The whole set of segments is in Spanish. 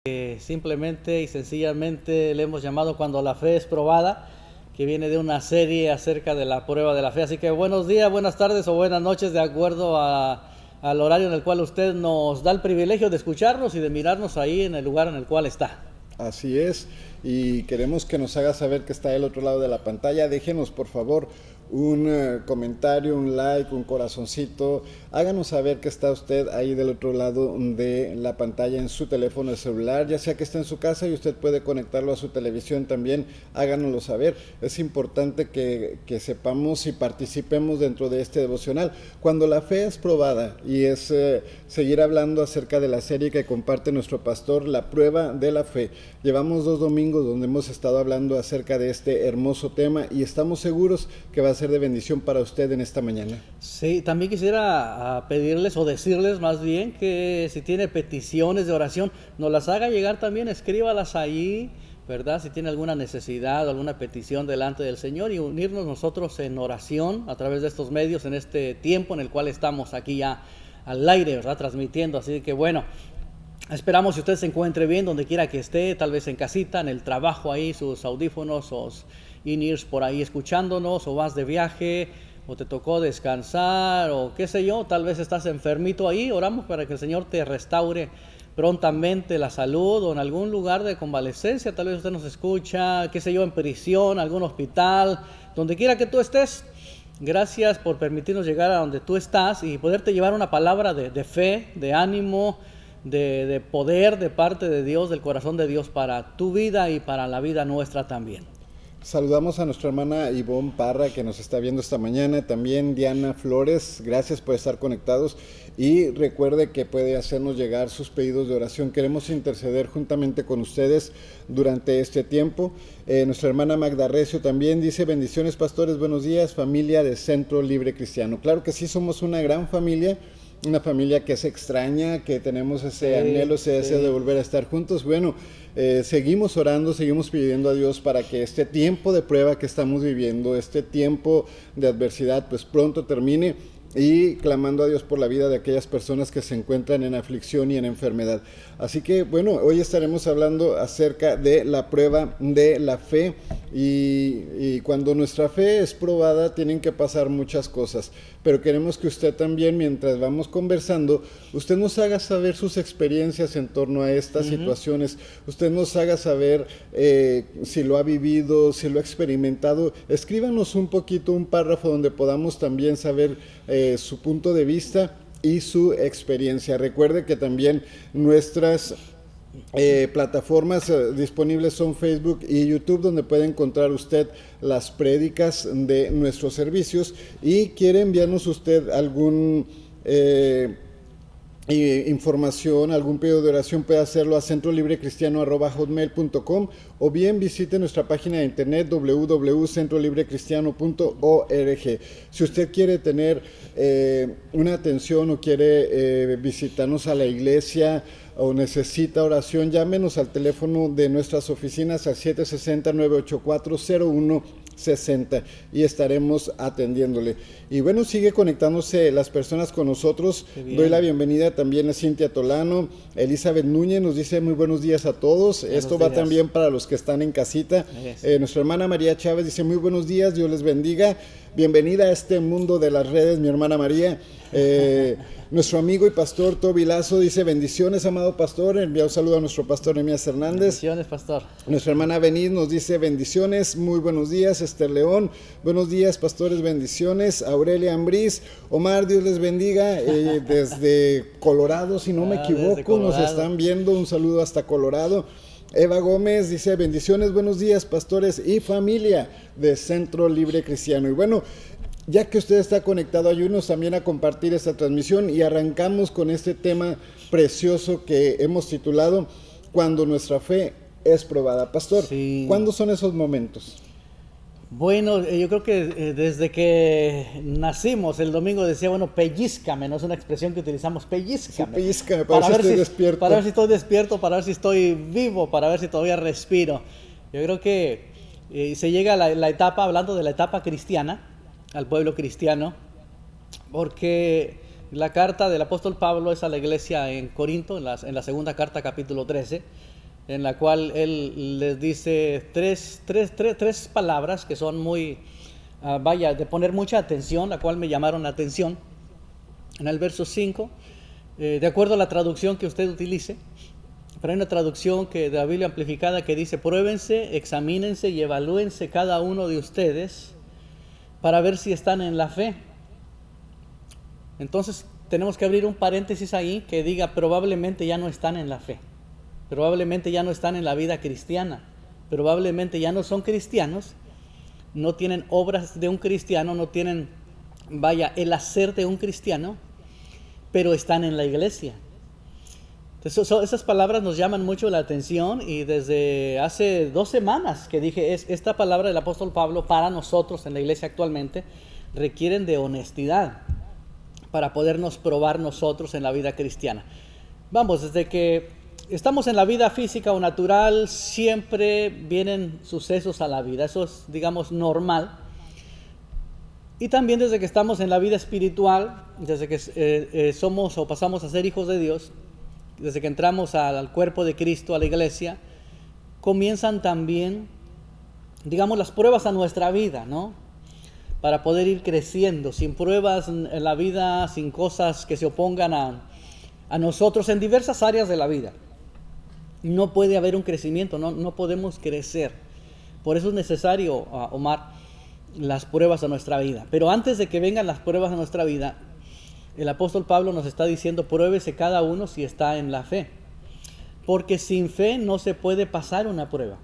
Simplemente y sencillamente le hemos llamado Cuando la fe es probada, que viene de una serie acerca de la prueba de la fe. Así que buenos días, buenas tardes o buenas noches, de acuerdo al horario en el cual usted nos da el privilegio de escucharnos y de mirarnos ahí en el lugar en el cual está. Así es, y queremos que nos haga saber que está del otro lado de la pantalla. Déjenos por favor un comentario, un like, un corazoncito. Háganos saber que está usted ahí del otro lado de la pantalla en su teléfono celular, ya sea que esté en su casa y usted puede conectarlo a su televisión también. Háganoslo saber. Es importante que sepamos y participemos dentro de este devocional. Cuando la fe es probada, y es seguir hablando acerca de la serie que comparte nuestro pastor, La Prueba de la Fe. Llevamos 2 domingos donde hemos estado hablando acerca de este hermoso tema y estamos seguros que va a ser de bendición para usted en esta mañana. Sí, también quisiera pedirles o decirles más bien que si tiene peticiones de oración, nos las haga llegar también, escríbalas ahí, ¿verdad? Si tiene alguna necesidad o alguna petición delante del Señor, y unirnos nosotros en oración a través de estos medios en este tiempo en el cual estamos aquí ya al aire, ¿verdad? Transmitiendo. Así que bueno, esperamos que usted se encuentre bien donde quiera que esté, tal vez en casita, en el trabajo ahí, sus audífonos o in-ears por ahí escuchándonos, o vas de viaje, o te tocó descansar, o qué sé yo, tal vez estás enfermito ahí. Oramos para que el Señor te restaure prontamente la salud, o en algún lugar de convalecencia. Tal vez usted nos escucha, qué sé yo, en prisión, algún hospital, donde quiera que tú estés. Gracias por permitirnos llegar a donde tú estás y poderte llevar una palabra de fe, de ánimo, de poder de parte de Dios, del corazón de Dios para tu vida y para la vida nuestra también. Saludamos a nuestra hermana Ivonne Parra, que nos está viendo esta mañana, también Diana Flores, gracias por estar conectados, y recuerde que puede hacernos llegar sus pedidos de oración. Queremos interceder juntamente con ustedes durante este tiempo. Nuestra hermana Magda Recio también dice: bendiciones pastores, buenos días, familia de Centro Libre Cristiano. Claro que sí, somos una gran familia, una familia que se extraña, que tenemos ese anhelo, ese deseo de volver a estar juntos. Bueno, seguimos orando, seguimos pidiendo a Dios para que este tiempo de prueba que estamos viviendo, este tiempo de adversidad, pues pronto termine, y clamando a Dios por la vida de aquellas personas que se encuentran en aflicción y en enfermedad. Así que bueno, hoy estaremos hablando acerca de la prueba de la fe, y cuando nuestra fe es probada tienen que pasar muchas cosas, pero queremos que usted también, mientras vamos conversando, usted nos haga saber sus experiencias en torno a estas situaciones. Usted nos haga saber si lo ha vivido, si lo ha experimentado. Escríbanos un poquito, un párrafo donde podamos también saber su punto de vista y su experiencia. Recuerde que también nuestras plataformas disponibles son Facebook y YouTube, donde puede encontrar usted las prédicas de nuestros servicios, y quiere enviarnos usted algún información, algún pedido de oración, puede hacerlo a centrolibrecristiano@hotmail.com, o bien visite nuestra página de internet www.centrolibrecristiano.org. Si usted quiere tener una atención o quiere visitarnos a la iglesia o necesita oración, llámenos al teléfono de nuestras oficinas al 760-984-0160 y estaremos atendiéndole. Y bueno, sigue conectándose las personas con nosotros. Doy la bienvenida también a Cintia Tolano. Elizabeth Núñez nos dice: muy buenos días a todos. Esto va también para los que están en casita. Nuestra hermana María Chávez dice: muy buenos días, Dios les bendiga. Bienvenida a este mundo de las redes, mi hermana María. Nuestro amigo y pastor Toby Lazo dice: bendiciones, amado pastor. Envía un saludo a nuestro pastor Nehemías Hernández. Bendiciones, pastor. Nuestra hermana Beniz nos dice: bendiciones, muy buenos días. Esther León: buenos días, pastores, bendiciones. Aurelia Ambriz: Omar, Dios les bendiga. Desde Colorado, si no me equivoco, nos están viendo. Un saludo hasta Colorado. Eva Gómez dice: bendiciones, buenos días, pastores y familia de Centro Libre Cristiano. Y bueno, ya que usted está conectado, ayúdenos también a compartir esta transmisión, y arrancamos con este tema precioso que hemos titulado Cuando nuestra fe es probada. Pastor, ¿cuándo son esos momentos? Bueno, yo creo que desde que nacimos, el domingo decía, bueno, pellízcame, no es una expresión que utilizamos, pellízcame. Sí, pellízcame, para ver si estoy despierto. Para ver si estoy despierto, para ver si estoy vivo, para ver si todavía respiro. Yo creo que se llega a la etapa, hablando de la etapa cristiana, al pueblo cristiano, porque la carta del apóstol Pablo es a la iglesia en Corinto, en la segunda carta, capítulo 13, en la cual él les dice tres palabras que son muy, de poner mucha atención, la cual me llamaron la atención. En el verso 5, de acuerdo a la traducción que usted utilice, pero hay una traducción de la Biblia amplificada que dice: pruébense, examínense y evalúense cada uno de ustedes para ver si están en la fe. Entonces tenemos que abrir un paréntesis ahí que diga: probablemente ya no están en la fe, probablemente ya no están en la vida cristiana, probablemente ya no son cristianos, no tienen obras de un cristiano, no tienen, el hacer de un cristiano, pero están en la iglesia. Entonces, esas palabras nos llaman mucho la atención, y desde hace 2 semanas que dije, esta palabra del apóstol Pablo para nosotros en la iglesia actualmente requieren de honestidad para podernos probar nosotros en la vida cristiana. Vamos, desde que estamos en la vida física o natural, siempre vienen sucesos a la vida, eso es, digamos, normal. Y también desde que estamos en la vida espiritual, desde que somos o pasamos a ser hijos de Dios, desde que entramos al cuerpo de Cristo, a la iglesia, comienzan también, digamos, las pruebas a nuestra vida, ¿no? Para poder ir creciendo. Sin pruebas en la vida, sin cosas que se opongan a nosotros en diversas áreas de la vida, no puede haber un crecimiento, no podemos crecer. Por eso es necesario, Omar, las pruebas a nuestra vida. Pero antes de que vengan las pruebas a nuestra vida, el apóstol Pablo nos está diciendo: pruébese cada uno si está en la fe, porque sin fe no se puede pasar una prueba.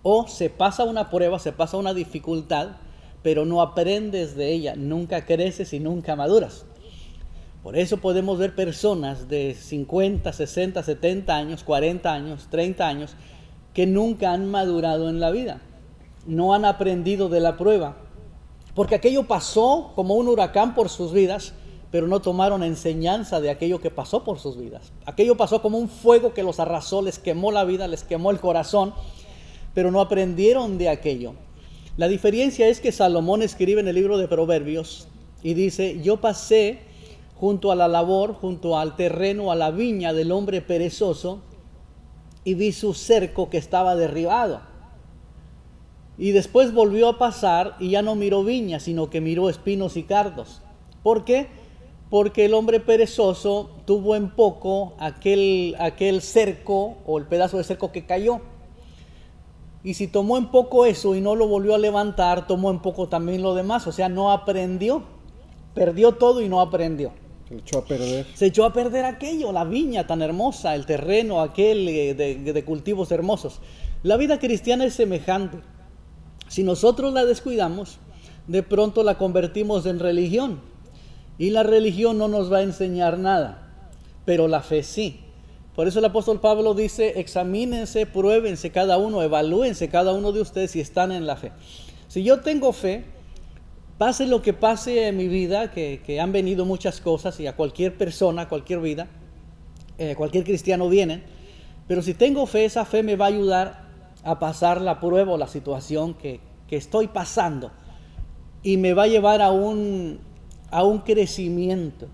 O se pasa una prueba, se pasa una dificultad, pero no aprendes de ella, nunca creces y nunca maduras. Por eso podemos ver personas de 50, 60, 70 años, 40 años, 30 años, que nunca han madurado en la vida, no han aprendido de la prueba, porque aquello pasó como un huracán por sus vidas, pero no tomaron enseñanza de aquello que pasó por sus vidas. Aquello pasó como un fuego que los arrasó, les quemó la vida, les quemó el corazón, pero no aprendieron de aquello. La diferencia es que Salomón escribe en el libro de Proverbios y dice: yo pasé junto a la labor, junto al terreno, a la viña del hombre perezoso, y vi su cerco que estaba derribado. Y después volvió a pasar y ya no miró viña, sino que miró espinos y cardos. ¿Por qué? Porque el hombre perezoso tuvo en poco aquel cerco o el pedazo de cerco que cayó. Y si tomó en poco eso y no lo volvió a levantar, tomó en poco también lo demás. O sea, no aprendió. Perdió todo y no aprendió. Se echó a perder. Se echó a perder aquello, la viña tan hermosa, el terreno aquel de cultivos hermosos. La vida cristiana es semejante. Si nosotros la descuidamos, de pronto la convertimos en religión. Y la religión no nos va a enseñar nada, pero la fe sí. Por eso el apóstol Pablo dice: examínense, pruébense cada uno, evalúense cada uno de ustedes si están en la fe. Si yo tengo fe, pase lo que pase en mi vida, que han venido muchas cosas, y a cualquier persona, a cualquier vida, cualquier cristiano vienen, pero si tengo fe, esa fe me va a ayudar a pasar la prueba o la situación que estoy pasando, y me va a llevar a un crecimiento.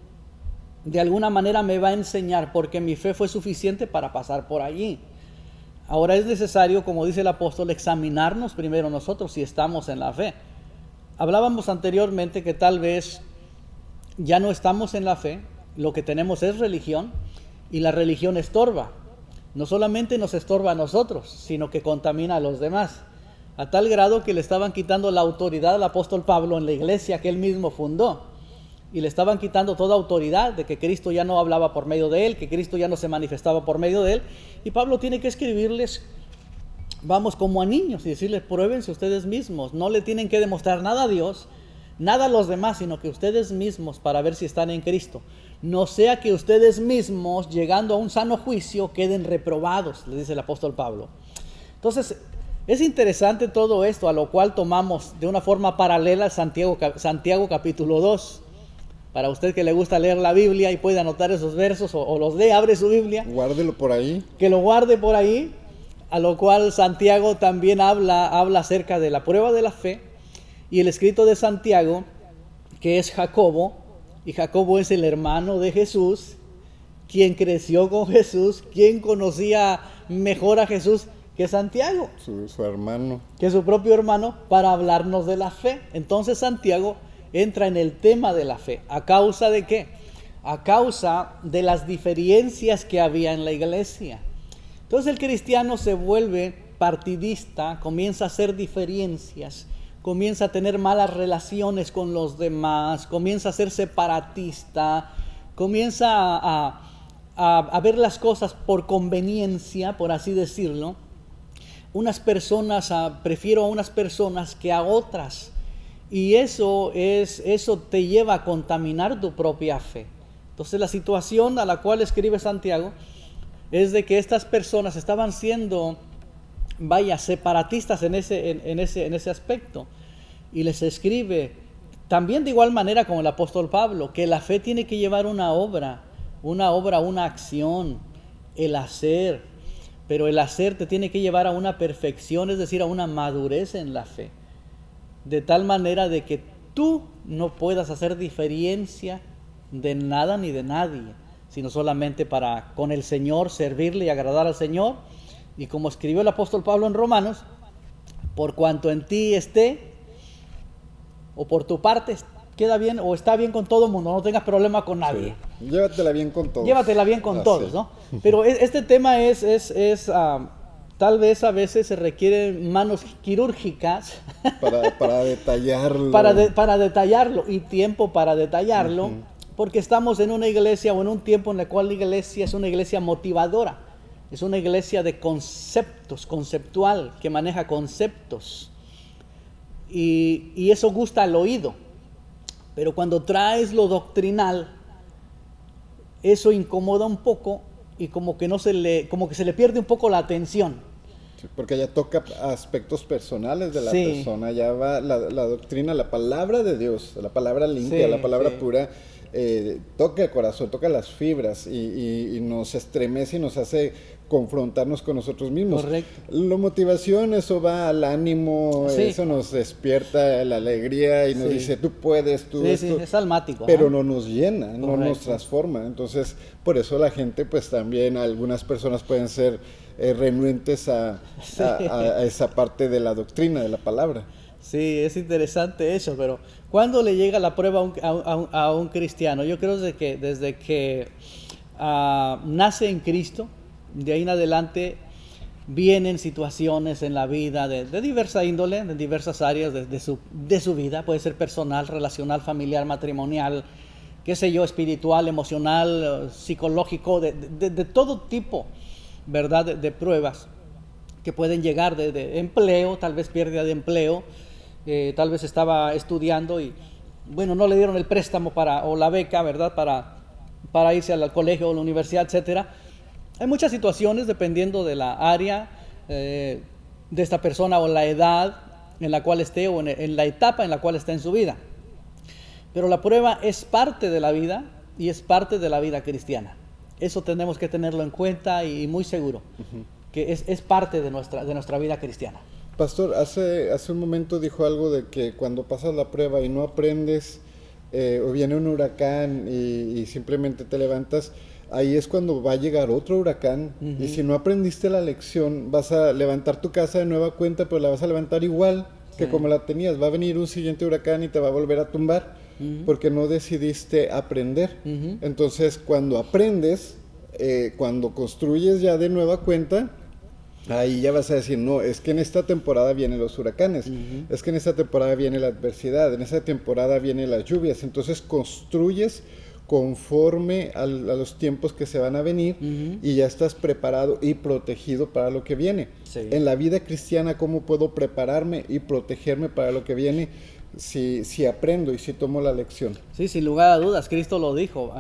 De alguna manera me va a enseñar, porque mi fe fue suficiente para pasar por allí. Ahora es necesario, como dice el apóstol, examinarnos primero nosotros si estamos en la fe. Hablábamos anteriormente que tal vez ya no estamos en la fe, lo que tenemos es religión, y la religión estorba. No solamente nos estorba a nosotros, sino que contamina a los demás, a tal grado que le estaban quitando la autoridad al apóstol Pablo en la iglesia que él mismo fundó, y le estaban quitando toda autoridad de que Cristo ya no hablaba por medio de él, que Cristo ya no se manifestaba por medio de él, y Pablo tiene que escribirles, vamos, como a niños, y decirles: pruébense ustedes mismos, no le tienen que demostrar nada a Dios, nada a los demás, sino que ustedes mismos, para ver si están en Cristo. No sea que ustedes mismos, llegando a un sano juicio, queden reprobados, le dice el apóstol Pablo. Entonces, es interesante todo esto, a lo cual tomamos de una forma paralela Santiago capítulo 2. Para usted que le gusta leer la Biblia y puede anotar esos versos o los lee, abre su Biblia. Guárdelo por ahí. Que lo guarde por ahí, a lo cual Santiago también habla acerca de la prueba de la fe. Y el escrito de Santiago, que es Jacobo, y Jacobo es el hermano de Jesús, quien creció con Jesús, quien conocía mejor a Jesús que Santiago, su hermano. que su propio hermano, para hablarnos de la fe. Entonces Santiago entra en el tema de la fe. ¿A causa de qué? A causa de las diferencias que había en la iglesia. Entonces el cristiano se vuelve partidista, comienza a hacer diferencias, comienza a tener malas relaciones con los demás, comienza a ser separatista, comienza a ver las cosas por conveniencia, por así decirlo. Prefiero a unas personas que a otras. Y eso te lleva a contaminar tu propia fe. Entonces la situación a la cual escribe Santiago es de que estas personas estaban siendo, separatistas en ese aspecto. Y les escribe, también de igual manera como el apóstol Pablo, que la fe tiene que llevar una acción, el hacer. Pero el hacer te tiene que llevar a una perfección, es decir, a una madurez en la fe. De tal manera de que tú no puedas hacer diferencia de nada ni de nadie, sino solamente para con el Señor servirle y agradar al Señor. Y como escribió el apóstol Pablo en Romanos, por cuanto en ti esté, o por tu parte queda bien o está bien con todo el mundo, no tengas problema con nadie. Sí. Llévatela bien con todos. Llévatela bien con todos, ¿no? Pero este tema tal vez a veces se requieren manos quirúrgicas para detallarlo. para detallarlo y tiempo para detallarlo, porque estamos en una iglesia o en un tiempo en el cual la iglesia es una iglesia motivadora, es una iglesia de conceptos, conceptual, que maneja conceptos, y eso gusta al oído. Pero cuando traes lo doctrinal, eso incomoda un poco y como que se le pierde un poco la atención. Sí, porque ya toca aspectos personales de la persona, ya va la doctrina, la palabra de Dios, la palabra limpia, la palabra pura, toca el corazón, toca las fibras y nos estremece y nos hace confrontarnos con nosotros mismos. Correcto. La motivación, eso va al ánimo, eso nos despierta la alegría y nos dice, tú puedes, tú esto. Sí, es almático. Pero no nos llena, no nos transforma. Entonces, por eso la gente, pues también algunas personas pueden ser renuentes a esa parte de la doctrina, de la palabra. Sí, es interesante eso, pero ¿cuándo le llega la prueba a un cristiano? Yo creo desde que nace en Cristo, de ahí en adelante vienen situaciones en la vida de diversa índole, de diversas áreas de su vida, puede ser personal, relacional, familiar, matrimonial, qué sé yo, espiritual, emocional, psicológico, de todo tipo, ¿verdad? De pruebas que pueden llegar de empleo, tal vez pérdida de empleo, tal vez estaba estudiando y, bueno, no le dieron el préstamo o la beca, ¿verdad? Para irse al colegio o la universidad, etcétera. Hay muchas situaciones dependiendo de la área de esta persona o la edad en la cual esté o en la etapa en la cual está en su vida. Pero la prueba es parte de la vida y es parte de la vida cristiana. Eso tenemos que tenerlo en cuenta y muy seguro, que es parte de nuestra vida cristiana. Pastor, hace un momento dijo algo de que cuando pasas la prueba y no aprendes, o viene un huracán y simplemente te levantas, ahí es cuando va a llegar otro huracán, y si no aprendiste la lección, vas a levantar tu casa de nueva cuenta, pero la vas a levantar igual que como la tenías. Va a venir un siguiente huracán y te va a volver a tumbar, porque no decidiste aprender. Entonces, cuando aprendes, cuando construyes ya de nueva cuenta, ahí ya vas a decir, no, es que en esta temporada vienen los huracanes, es que en esta temporada viene la adversidad, en esta temporada vienen las lluvias. Entonces construyes conforme a los tiempos que se van a venir, y ya estás preparado y protegido para lo que viene. En la vida cristiana, ¿cómo puedo prepararme y protegerme para lo que viene? Si aprendo y si tomo la lección. Sí, sin lugar a dudas, Cristo lo dijo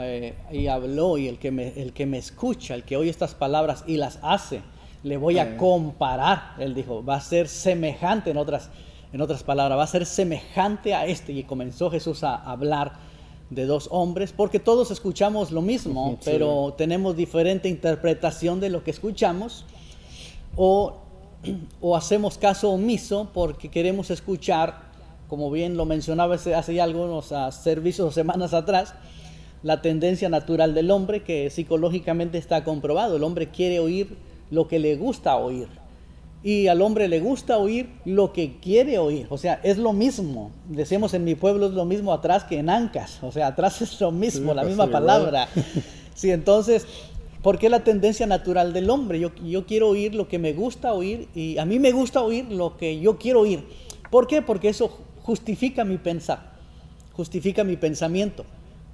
y habló, y el que me escucha, el que oye estas palabras y las hace, le voy a comparar. Él dijo, va a ser semejante, en otras palabras, va a ser semejante a este. Y comenzó Jesús a hablar de dos hombres, porque todos escuchamos lo mismo, pero tenemos diferente interpretación de lo que escuchamos, o hacemos caso omiso porque queremos escuchar, como bien lo mencionaba hace ya algunos servicios o semanas atrás, la tendencia natural del hombre, que psicológicamente está comprobado. El hombre quiere oír lo que le gusta oír. Y al hombre le gusta oír lo que quiere oír. O sea, es lo mismo. Decimos en mi pueblo es lo mismo atrás que en Ancas. O sea, atrás es lo mismo, Sí, la pues, misma igual. palabra. Sí, entonces, ¿por qué la tendencia natural del hombre? Yo quiero oír lo que me gusta oír y a mí me gusta oír lo que yo quiero oír. ¿Por qué? Porque eso justifica mi pensar, justifica mi pensamiento,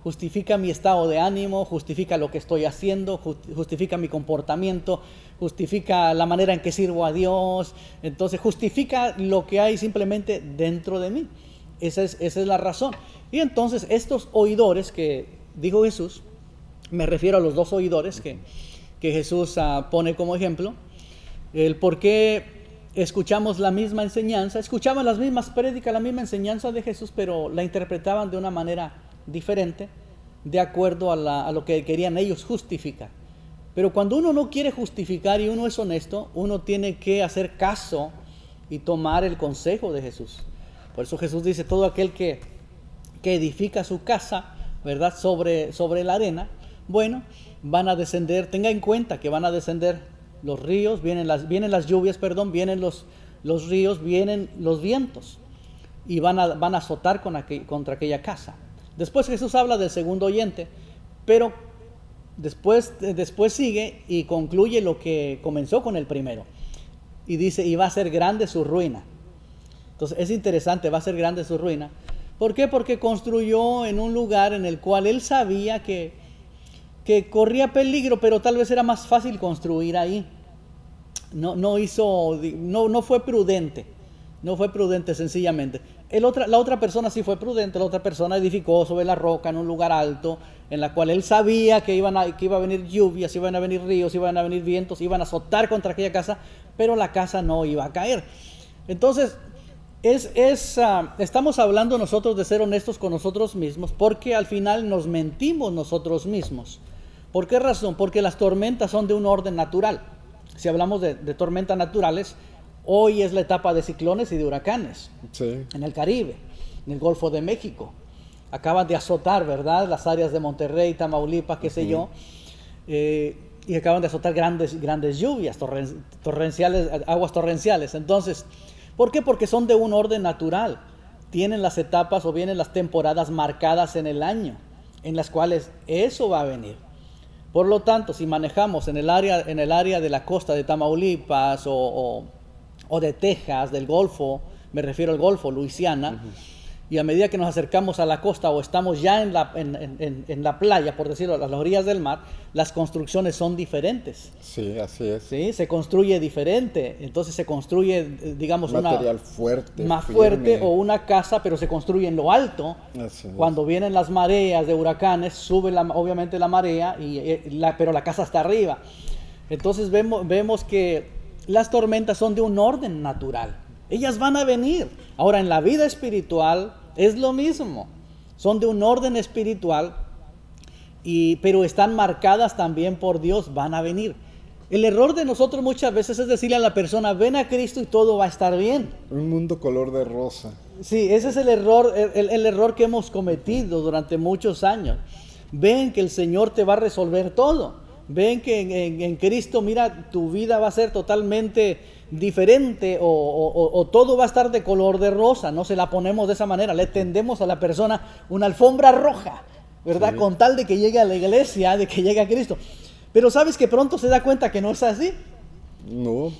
justifica mi estado de ánimo, justifica lo que estoy haciendo, justifica mi comportamiento, justifica la manera en que sirvo a Dios. Entonces justifica lo que hay simplemente dentro de mí. Esa es la razón. Y entonces estos oidores que dijo Jesús, me refiero a los dos oidores que Jesús pone como ejemplo, el por qué escuchamos la misma enseñanza, escuchaban las mismas prédicas, la misma enseñanza de Jesús, pero la interpretaban de una manera diferente, de acuerdo a lo que querían ellos justificar. Pero cuando uno no quiere justificar y uno es honesto, uno tiene que hacer caso y tomar el consejo de Jesús. Por eso Jesús dice, todo aquel que edifica su casa, ¿verdad?, sobre la arena, bueno, van a descender, tenga en cuenta que van a descender los ríos, vienen las lluvias, vienen los ríos, vienen los vientos y van a azotar contra aquella casa. Después Jesús habla del segundo oyente, pero después sigue y concluye lo que comenzó con el primero. Y dice, y va a ser grande su ruina. Entonces es interesante, va a ser grande su ruina. ¿Por qué? Porque construyó en un lugar en el cual él sabía que corría peligro, pero tal vez era más fácil construir ahí. No fue prudente. No fue prudente sencillamente. La otra persona sí fue prudente. La otra persona edificó sobre la roca en un lugar alto, en la cual él sabía que iba a venir lluvias, iban a venir ríos, iban a venir vientos, iban a azotar contra aquella casa, pero la casa no iba a caer. Entonces, estamos hablando nosotros de ser honestos con nosotros mismos, porque al final nos mentimos nosotros mismos. ¿Por qué razón? Porque las tormentas son de un orden natural. Si hablamos de tormentas naturales, hoy es la etapa de ciclones y de huracanes. Sí. En el Caribe, en el Golfo de México. Acaban de azotar, ¿verdad?, las áreas de Monterrey, Tamaulipas, qué sé yo. Y acaban de azotar grandes lluvias, torrenciales, aguas torrenciales. Entonces, ¿por qué? Porque son de un orden natural. Tienen las etapas o vienen las temporadas marcadas en el año, en las cuales eso va a venir. Por lo tanto, si manejamos en el área de la costa de Tamaulipas o de Texas, del Golfo, me refiero al Golfo, Luisiana, y a medida que nos acercamos a la costa o estamos ya en la playa, por decirlo, a las orillas del mar, las construcciones son diferentes. Sí, así es. ¿Sí? Se construye diferente, entonces se construye, digamos, material fuerte, más firme. fuerte, o una casa, pero se construye en lo alto. Así es. Cuando vienen las mareas de huracanes, sube obviamente la marea, pero la casa está arriba. Entonces vemos que las tormentas son de un orden natural. Ellas van a venir. Ahora, en la vida espiritual es lo mismo. Son de un orden espiritual, pero están marcadas también por Dios, van a venir. El error de nosotros muchas veces es decirle a la persona, ven a Cristo y todo va a estar bien. Un mundo color de rosa. Sí, ese es el error, el error que hemos cometido durante muchos años. Ven que el Señor te va a resolver todo. Ven que en Cristo, mira, tu vida va a ser totalmente diferente o todo va a estar de color de rosa. No se la ponemos de esa manera, le tendemos a la persona una alfombra roja, ¿verdad? Sí. Con tal de que llegue a la iglesia, de que llegue a Cristo. Pero sabes que pronto se da cuenta que no es así. No,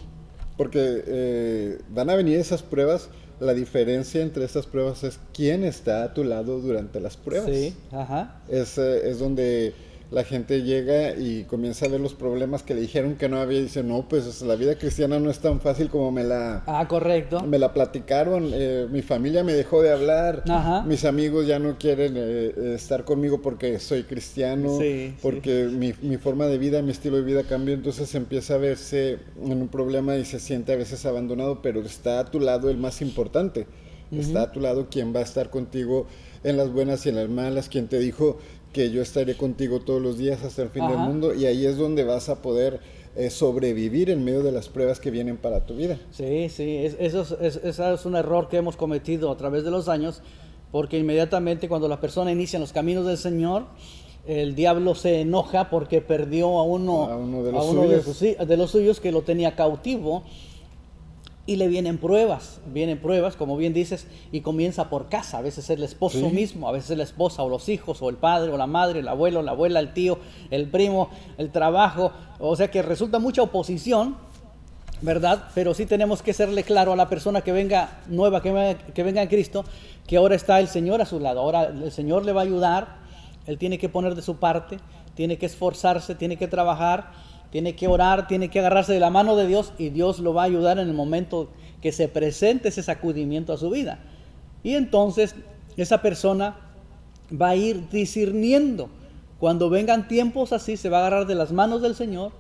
porque van a venir esas pruebas. La diferencia entre estas pruebas es quién está a tu lado durante las pruebas. Sí, ajá. Es donde la gente llega y comienza a ver los problemas que le dijeron que no había y dice, no, pues la vida cristiana no es tan fácil como Correcto. me la platicaron, mi familia me dejó de hablar, Ajá. mis amigos ya no quieren estar conmigo porque soy cristiano, Sí, porque mi forma de vida, mi estilo de vida cambió, entonces empieza a verse en un problema y se siente a veces abandonado, pero está a tu lado el más importante, está a tu lado quien va a estar contigo en las buenas y en las malas, quien te dijo que yo estaré contigo todos los días hasta el fin del mundo, y ahí es donde vas a poder sobrevivir en medio de las pruebas que vienen para tu vida. Sí, eso es un error que hemos cometido a través de los años, porque inmediatamente cuando la persona inicia en los caminos del Señor, el diablo se enoja porque perdió a uno de los de los suyos que lo tenía cautivo, y le vienen pruebas, como bien dices, y comienza por casa. A veces es el esposo mismo, a veces es la esposa o los hijos, o el padre o la madre, el abuelo, la abuela, el tío, el primo, el trabajo. O sea que resulta mucha oposición, ¿verdad? Pero sí tenemos que serle claro a la persona que venga nueva, que venga en Cristo, que ahora está el Señor a su lado. Ahora el Señor le va a ayudar, Él tiene que poner de su parte, tiene que esforzarse, tiene que trabajar, tiene que orar, tiene que agarrarse de la mano de Dios, y Dios lo va a ayudar en el momento que se presente ese sacudimiento a su vida. Y entonces esa persona va a ir discerniendo. Cuando vengan tiempos así, se va a agarrar de las manos del Señor,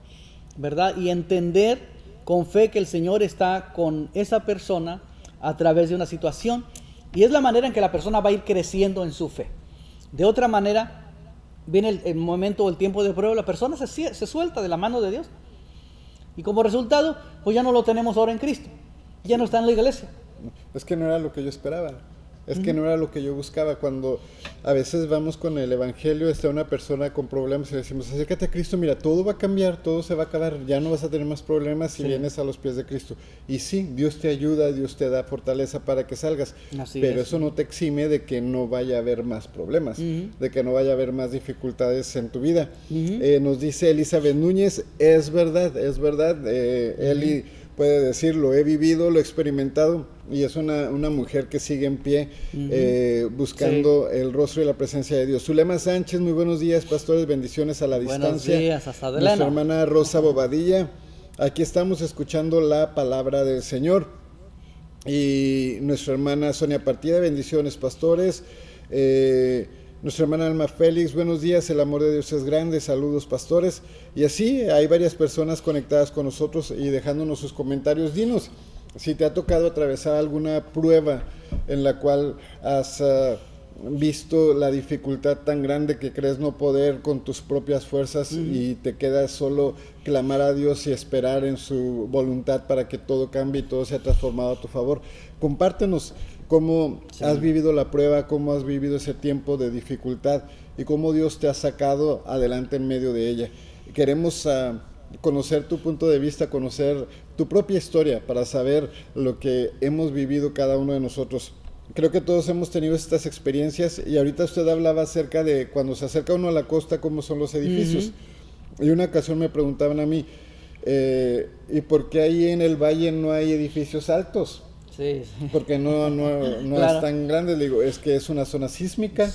¿verdad? Y entender con fe que el Señor está con esa persona a través de una situación. Y es la manera en que la persona va a ir creciendo en su fe. De otra manera, viene el momento o el tiempo de prueba, la persona se suelta de la mano de Dios. Y como resultado, pues ya no lo tenemos ahora en Cristo. Ya no está en la iglesia. Es que no era lo que yo esperaba. Es que no era lo que yo buscaba. Cuando a veces vamos con el evangelio, está una persona con problemas y le decimos, acércate a Cristo, mira, todo va a cambiar, todo se va a acabar, ya no vas a tener más problemas si vienes a los pies de Cristo. Y sí, Dios te ayuda, Dios te da fortaleza para que salgas. Pero eso no te exime de que no vaya a haber más problemas, de que no vaya a haber más dificultades en tu vida. Nos dice Elizabeth Núñez, es verdad, Eli puede decir, lo he vivido, lo he experimentado, y es una mujer que sigue en pie, buscando el rostro y la presencia de Dios. Zulema Sánchez, muy buenos días, pastores, bendiciones a la distancia. Buenos días, hasta adelante. Nuestra hermana Rosa Bobadilla, aquí estamos escuchando la palabra del Señor. Y nuestra hermana Sonia Partida, bendiciones, pastores. Nuestra hermana Alma Félix, buenos días, el amor de Dios es grande, saludos, pastores. Y así hay varias personas conectadas con nosotros y dejándonos sus comentarios. Dinos si te ha tocado atravesar alguna prueba en la cual has visto la dificultad tan grande que crees no poder con tus propias fuerzas, y te queda solo clamar a Dios y esperar en su voluntad para que todo cambie y todo sea transformado a tu favor. Compártenos cómo has vivido la prueba, cómo has vivido ese tiempo de dificultad y cómo Dios te ha sacado adelante en medio de ella. Queremos conocer tu punto de vista, conocer tu propia historia para saber lo que hemos vivido cada uno de nosotros. Creo que todos hemos tenido estas experiencias, y ahorita usted hablaba acerca de cuando se acerca uno a la costa, cómo son los edificios. Y una ocasión me preguntaban a mí, ¿y por qué ahí en el valle no hay edificios altos? Sí. Porque no claro, es tan grande. Le digo, es que es una zona sísmica,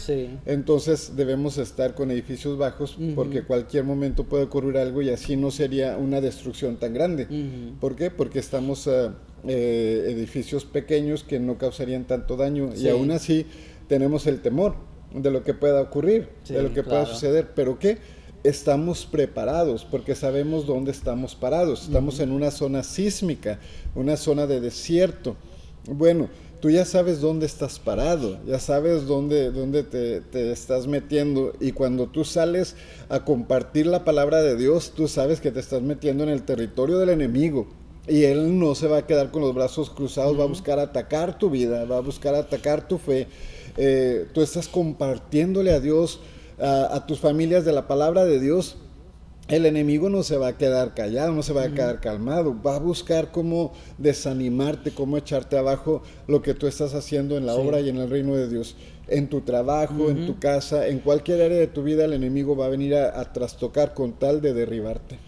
entonces debemos estar con edificios bajos, porque cualquier momento puede ocurrir algo y así no sería una destrucción tan grande. ¿Por qué? Porque estamos edificios pequeños que no causarían tanto daño, y aún así tenemos el temor de lo que pueda ocurrir, de lo que pueda suceder. ¿Pero qué? Estamos preparados porque sabemos dónde estamos parados. Estamos en una zona sísmica, una zona de desierto. Bueno, tú ya sabes dónde estás parado, ya sabes dónde te estás metiendo, y cuando tú sales a compartir la palabra de Dios, tú sabes que te estás metiendo en el territorio del enemigo, y él no se va a quedar con los brazos cruzados, va a buscar atacar tu vida, va a buscar atacar tu fe. Tú estás compartiéndole a Dios, a tus familias, de la palabra de Dios. El enemigo no se va a quedar callado, no se va a quedar calmado, va a buscar cómo desanimarte, cómo echarte abajo lo que tú estás haciendo en la obra y en el reino de Dios. En tu trabajo, en tu casa, en cualquier área de tu vida, el enemigo va a venir a trastocar con tal de derribarte.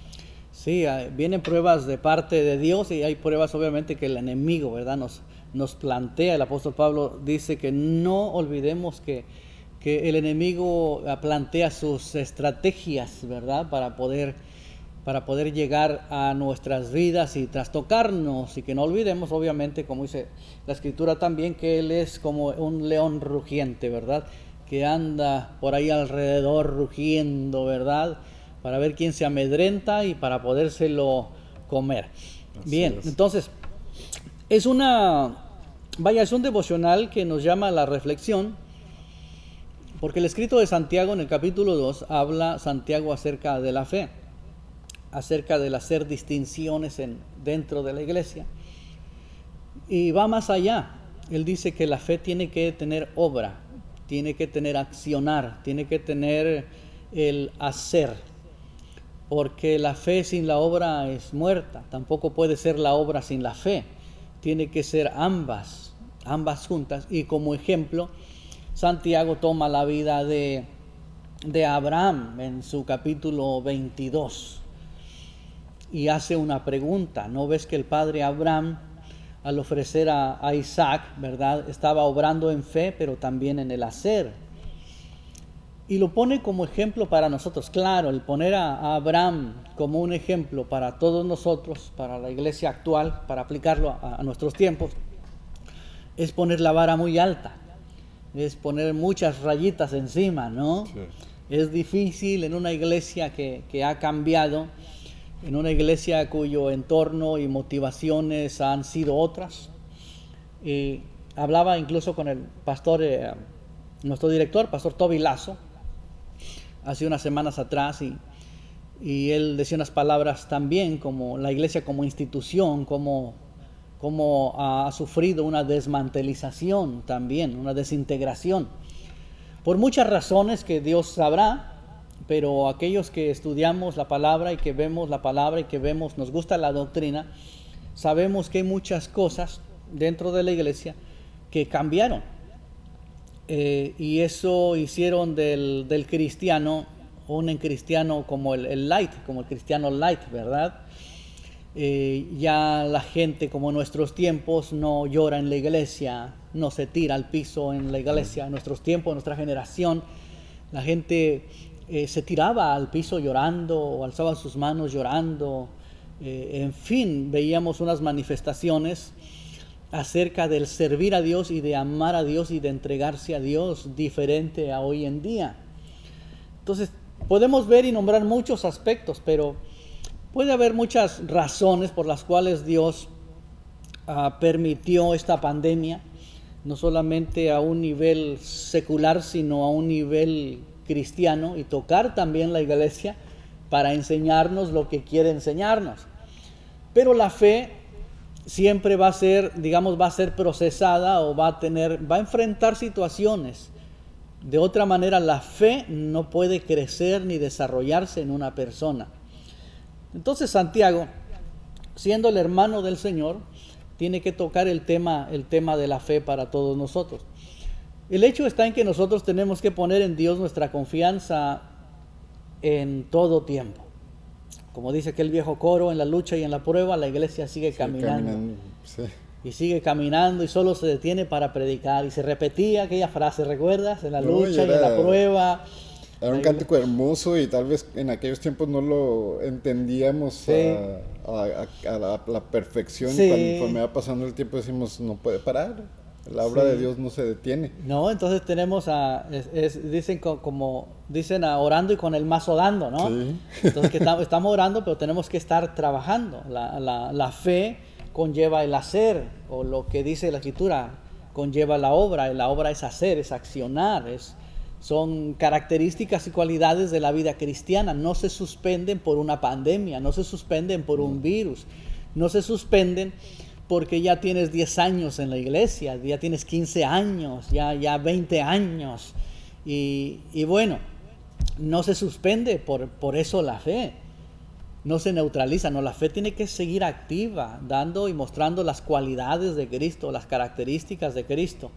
Sí, vienen pruebas de parte de Dios, y hay pruebas obviamente que el enemigo, ¿verdad?, nos plantea. El apóstol Pablo dice que no olvidemos que el enemigo plantea sus estrategias, ¿verdad?, para poder llegar a nuestras vidas y trastocarnos, y que no olvidemos, obviamente, como dice la Escritura también, que él es como un león rugiente, ¿verdad?, que anda por ahí alrededor rugiendo, ¿verdad?, para ver quién se amedrenta y para podérselo comer. Bien, entonces, es un devocional que nos llama a la reflexión, porque el escrito de Santiago en el capítulo 2 habla Santiago acerca de la fe, acerca del hacer distinciones dentro de la iglesia, y va más allá. Él dice que la fe tiene que tener obra, tiene que tener accionar, tiene que tener el hacer, porque la fe sin la obra es muerta, tampoco puede ser la obra sin la fe, tiene que ser ambas juntas. Y como ejemplo, Santiago toma la vida de Abraham en su capítulo 22 y hace una pregunta. ¿No ves que el padre Abraham, al ofrecer a Isaac, ¿verdad?, estaba obrando en fe, pero también en el hacer? Y lo pone como ejemplo para nosotros. Claro, el poner a Abraham como un ejemplo para todos nosotros, para la iglesia actual, para aplicarlo a nuestros tiempos, es poner la vara muy alta, es poner muchas rayitas encima, ¿no? Sí. Es difícil en una iglesia que ha cambiado, en una iglesia cuyo entorno y motivaciones han sido otras. Y hablaba incluso con el pastor, nuestro director, pastor Toby Lazo, hace unas semanas atrás, y él decía unas palabras también, como la iglesia como institución, como ha sufrido una desmantelización también, una desintegración, por muchas razones que Dios sabrá, pero aquellos que estudiamos la palabra y que vemos la palabra y que vemos, nos gusta la doctrina, sabemos que hay muchas cosas dentro de la iglesia que cambiaron. Y eso hicieron del cristiano un cristiano como el light, como el cristiano light, ¿verdad? Ya la gente, como en nuestros tiempos, no llora en la iglesia, no se tira al piso en la iglesia. En nuestros tiempos, en nuestra generación, la gente se tiraba al piso llorando o alzaba sus manos llorando. En fin, veíamos unas manifestaciones acerca del servir a Dios y de amar a Dios y de entregarse a Dios diferente a hoy en día. Entonces, podemos ver y nombrar muchos aspectos, pero puede haber muchas razones por las cuales Dios permitió esta pandemia, no solamente a un nivel secular, sino a un nivel cristiano, y tocar también la iglesia para enseñarnos lo que quiere enseñarnos. Pero la fe siempre va a ser, va a ser procesada o va a enfrentar situaciones. De otra manera, la fe no puede crecer ni desarrollarse en una persona. Entonces Santiago, siendo el hermano del Señor, tiene que tocar el tema de la fe para todos nosotros. El hecho está en que nosotros tenemos que poner en Dios nuestra confianza en todo tiempo. Como dice aquel viejo coro, en la lucha y en la prueba, la iglesia sigue caminando. Sí. Y sigue caminando y solo se detiene para predicar. Y se repetía aquella frase, ¿recuerdas? En la lucha y en la prueba. Era un cántico hermoso y tal vez en aquellos tiempos no lo entendíamos sí. a la perfección. Sí. Conforme va pasando el tiempo decimos, no puede parar. La obra sí. de Dios no se detiene. No, entonces tenemos dicen orando y con el mazo dando, ¿no? Sí. Entonces que estamos orando, pero tenemos que estar trabajando. La fe conlleva el hacer, o lo que dice la Escritura, conlleva la obra. Y la obra es hacer, es accionar, son características y cualidades de la vida cristiana. No se suspenden por una pandemia, no se suspenden por un virus, no se suspenden porque ya tienes 10 años en la iglesia, ya tienes 15 años, ya 20 años. Y bueno, no se suspende por eso la fe, no se neutraliza, no, la fe tiene que seguir activa, dando y mostrando las cualidades de Cristo, las características de Cristo.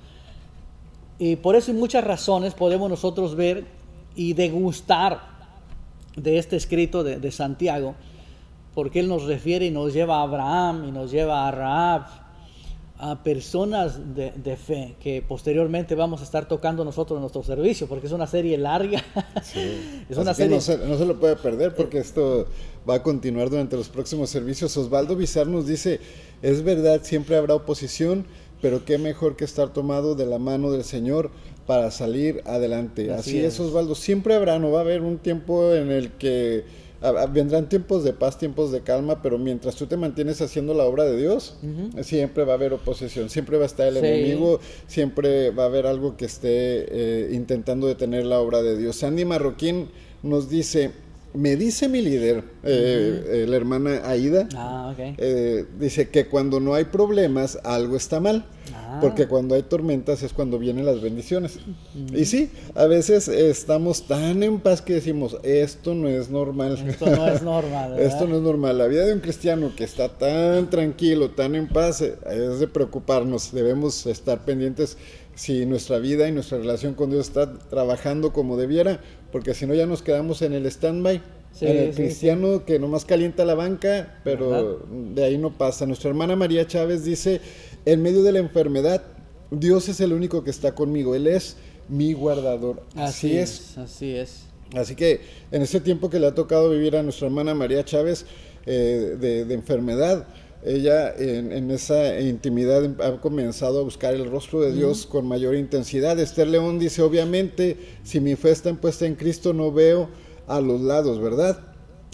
Y por eso, y muchas razones, podemos nosotros ver y degustar de este escrito de Santiago, porque él nos refiere y nos lleva a Abraham y nos lleva a Rahab, a personas de fe, que posteriormente vamos a estar tocando nosotros en nuestro servicio, porque es una serie larga. Sí. Es una serie... no se lo puede perder, porque esto va a continuar durante los próximos servicios. Osvaldo Bizar nos dice, es verdad, siempre habrá oposición, pero qué mejor que estar tomado de la mano del Señor para salir adelante. Así es, Osvaldo, siempre habrá, no va a haber un tiempo en el que vendrán tiempos de paz, tiempos de calma, pero mientras tú te mantienes haciendo la obra de Dios, siempre va a haber oposición, siempre va a estar el enemigo, siempre va a haber algo que esté intentando detener la obra de Dios. Sandy Marroquín nos dice, Me dice mi líder, la hermana Aida, Ok. dice que cuando no hay problemas, algo está mal. Porque cuando hay tormentas es cuando vienen las bendiciones. Y sí, a veces estamos tan en paz que decimos, esto no es normal. Esto no es normal, ¿verdad? Esto no es normal. La vida de un cristiano que está tan tranquilo, tan en paz, es de preocuparnos. Debemos estar pendientes si nuestra vida y nuestra relación con Dios está trabajando como debiera, porque si no ya nos quedamos en el stand-by. Sí, En el sí, cristiano que nomás calienta la banca, pero ¿verdad? de ahí no pasa. Nuestra hermana María Chávez dice, en medio de la enfermedad, Dios es el único que está conmigo, Él es mi guardador. Así es. Así es. Así que en este tiempo que le ha tocado vivir a nuestra hermana María Chávez de enfermedad, ella en esa intimidad ha comenzado a buscar el rostro de Dios con mayor intensidad. Esther León dice, obviamente, si mi fe está puesta en Cristo, no veo a los lados, ¿verdad?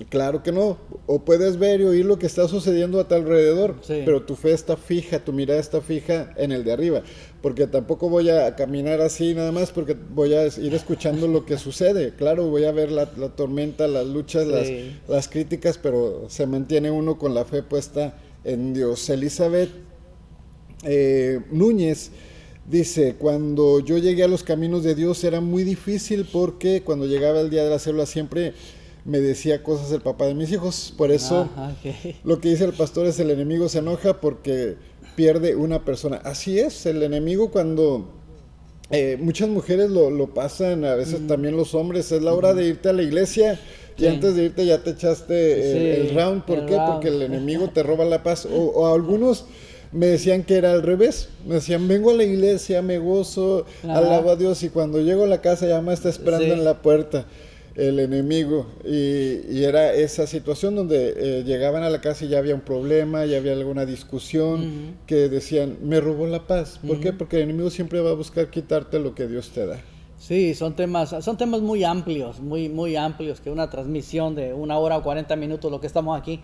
Claro que no. O puedes ver y oír lo que está sucediendo a tu alrededor, Sí. pero tu fe está fija, tu mirada está fija en el de arriba. Porque tampoco voy a caminar así nada más, porque voy a ir escuchando lo que sucede. Claro, voy a ver la tormenta, las luchas, Sí. las críticas, pero se mantiene uno con la fe puesta en Dios. Elizabeth Núñez dice, cuando yo llegué a los caminos de Dios era muy difícil porque cuando llegaba el día de la célula siempre me decía cosas el papá de mis hijos. Por eso Ok. lo que dice el pastor es el enemigo se enoja porque pierde una persona. Así es, el enemigo cuando muchas mujeres lo pasan, a veces también los hombres, es la hora de irte a la iglesia y Sí. antes de irte ya te echaste el Sí, round. ¿Por el qué? round. Porque el enemigo te roba la paz. O algunos me decían que era al revés. Me decían, vengo a la iglesia, me gozo, Ajá. alabo a Dios y cuando llego a la casa ya me está esperando Sí. en la puerta el enemigo. Y era esa situación donde llegaban a la casa y ya había un problema, ya había alguna discusión, que decían, me robó la paz. ¿Por qué? Porque el enemigo siempre va a buscar quitarte lo que Dios te da. Sí, son temas muy amplios, muy amplios, que una transmisión de 1 hora o 40 minutos, lo que estamos aquí,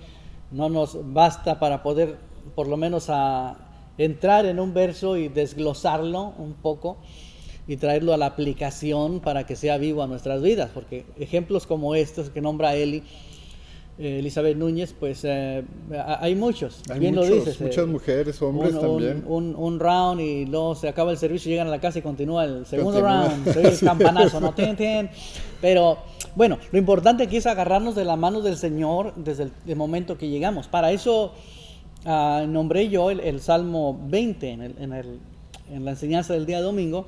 no nos basta para poder, por lo menos, entrar en un verso y desglosarlo un poco y traerlo a la aplicación para que sea vivo a nuestras vidas, porque ejemplos como estos que nombra Elizabeth Núñez, pues hay muchos, Hay bien muchos, lo dices. muchas mujeres, hombres también. Un round y luego se acaba el servicio, llegan a la casa y continúa el segundo Continúa. round, se oye el campanazo, ¿no? Tin, tin. Pero bueno, lo importante aquí es agarrarnos de la mano del Señor desde el momento que llegamos. Para eso nombré yo el Salmo 20 en la enseñanza del día domingo,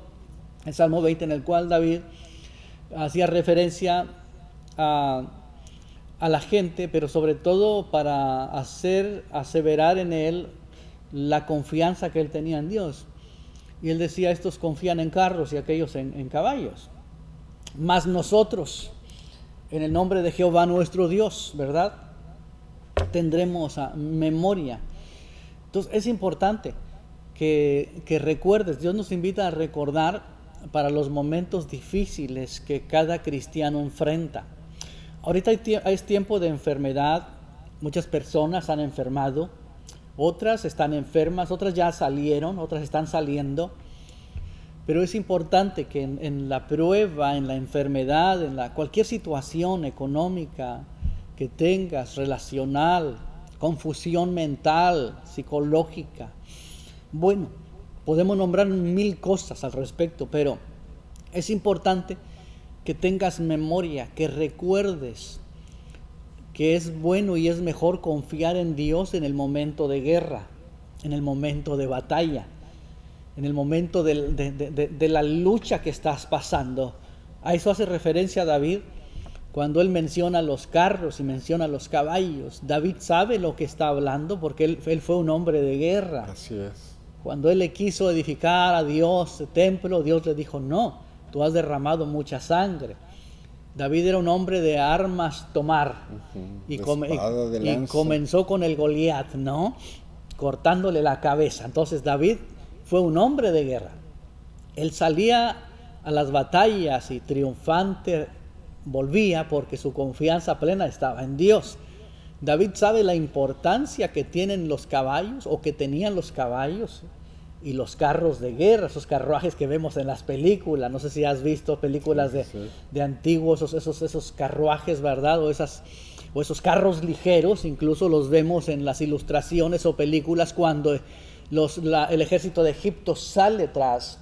el Salmo 20 en el cual David hacía referencia a la gente, pero sobre todo para aseverar en él la confianza que él tenía en Dios. Y él decía, estos confían en carros y aquellos en caballos. Mas nosotros, en el nombre de Jehová nuestro Dios, ¿verdad? Tendremos memoria. Entonces es importante que recuerdes, Dios nos invita a recordar para los momentos difíciles que cada cristiano enfrenta. Ahorita es tiempo de enfermedad, muchas personas han enfermado, otras están enfermas, otras ya salieron, otras están saliendo, pero es importante que en la prueba, en la enfermedad, cualquier situación económica que tengas, relacional, confusión mental, psicológica, bueno, podemos nombrar 1000 cosas al respecto, pero es importante que tengas memoria, que recuerdes que es bueno y es mejor confiar en Dios en el momento de guerra, en el momento de batalla, en el momento de la lucha que estás pasando. A eso hace referencia David cuando él menciona los carros y menciona los caballos. David sabe lo que está hablando porque él fue un hombre de guerra. Así es. Cuando él le quiso edificar a Dios el templo, Dios le dijo, no, tú has derramado mucha sangre. David era un hombre de armas tomar. Y comenzó con el Goliat, ¿no? Cortándole la cabeza. Entonces David fue un hombre de guerra. Él salía a las batallas y triunfante volvía porque su confianza plena estaba en Dios. David sabe la importancia que tienen los caballos o que tenían los caballos y los carros de guerra, esos carruajes que vemos en las películas. No sé si has visto películas de antiguos, esos carruajes, ¿verdad? O esos carros ligeros, incluso los vemos en las ilustraciones o películas cuando el ejército de Egipto sale tras